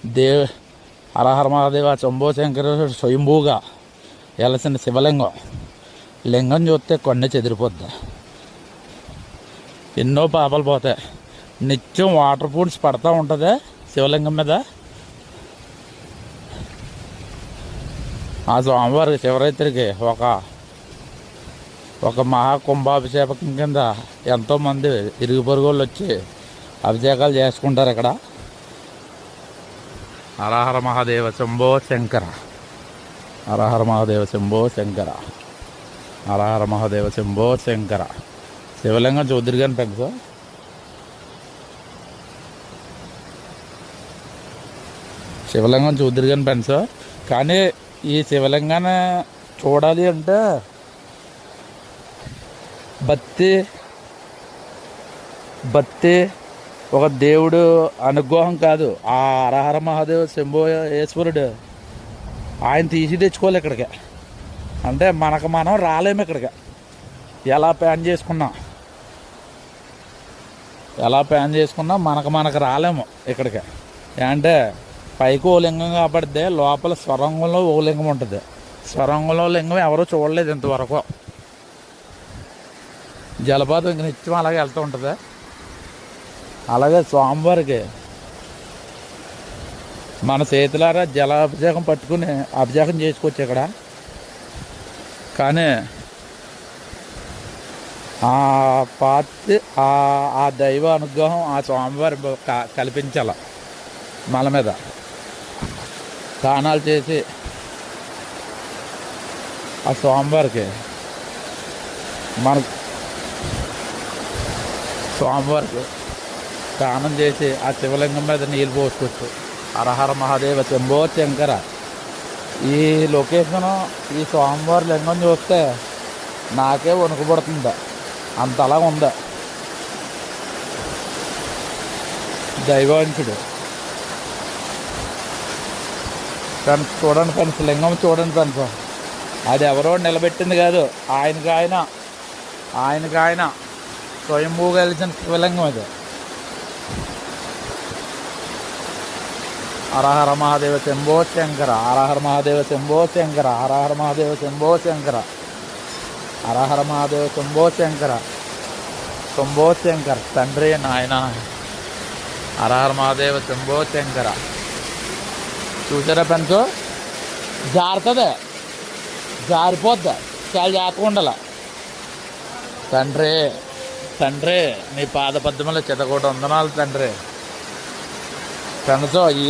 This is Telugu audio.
దేవ్ హరహర మహాదేవ శంభో శంకరేశ్వరుడు స్వయంభూగా వెలసిన శివలింగం. లింగం చూస్తే కొండ చెదిరిపోద్ది, ఎన్నో పాపాలు పోతాయి. నిత్యం వాటర్ పూల్స్ పడతా ఉంటుంది శివలింగం మీద. ఆ స్వామివారికి శివరాత్రికి ఒక మహాకుంభాభిషేకం కింద ఎంతోమంది ఇరుగు పొరుగు వాళ్ళు వచ్చి అభిషేకాలు చేసుకుంటారు ఇక్కడ. హరహర మహాదేవ శంభో శంకర, హరహర మహాదేవ శంభో శంకర, హరహర మహాదేవ శంభో శంకర. శివలింగం చూద్దరు కానీ ఫ్రెండ్స్, శివలింగం చూద్దరు కానీ ఫ్రెండ్స్. కానీ ఈ శివలింగాన్ని చూడాలి అంటే భక్తి ఒక దేవుడు అనుగ్రహం కాదు. ఆ హరహర మహాదేవ శంభో ఈశ్వరుడు ఆయన తీసి తెచ్చుకోవాలి ఇక్కడికి. అంటే మనం రాలేము ఇక్కడికి. ఎలా ప్లాన్ చేసుకున్నా మనకు రాలేము ఇక్కడికి. అంటే పైకి ఓ లింగం కాబడితే లోపల స్వరంగంలో ఓ లింగం ఉంటుంది. స్వరంగంలో లింగం ఎవరూ చూడలేదు ఇంతవరకు. జలపాతం ఇంక నిత్యం అలాగే వెళ్తూ ఉంటుంది. అలాగే స్వామివారికి మన చేతులారా జలాభిషేకం పట్టుకుని అభిషేకం చేసుకోవచ్చు ఇక్కడ. కానీ ఆ దైవ అనుగ్రహం ఆ స్వామివారి కల్పించాల. మన మీద స్నానాలు చేసి ఆ స్వామివారికి స్నానం చేసి ఆ శివలింగం మీద నీళ్ళు పోసుకోవచ్చు. హరహర మహాదేవ శంభో శంకర. ఈ లొకేషను ఈ స్వామివారి లింగం చూస్తే నాకే వణుకు పడుతుంది, అంతలా ఉంది. దైవవంతుడు ఫ్రెండ్స్, చూడండి ఫ్రెండ్స్, లింగం చూడండి ఫ్రెండ్స్. అది ఎవరో నిలబెట్టింది కాదు, ఆయనకు ఆయన స్వయంభూగా వెలిసిన శివలింగం అది. హరహర మహాదేవ శంభో శంకర, హరహర మహాదేవ శంభో శంకర, హరహర మహాదేవ శంభో శంకర, హరహర మహాదేవ శంభో శంకర, శంభో శంకర. తండ్రి నాయన హరహర మహాదేవ శంభో శంకర. చూసారా ఫ్రెండ్స్, జారిపోద్ది, చాలా జాగ్రత్తగా ఉండాలి. తండ్రి నీ పాద పద్మలో చితకోటి వందనాలు తండ్రి. ఫ్రెండ్స్, ఈ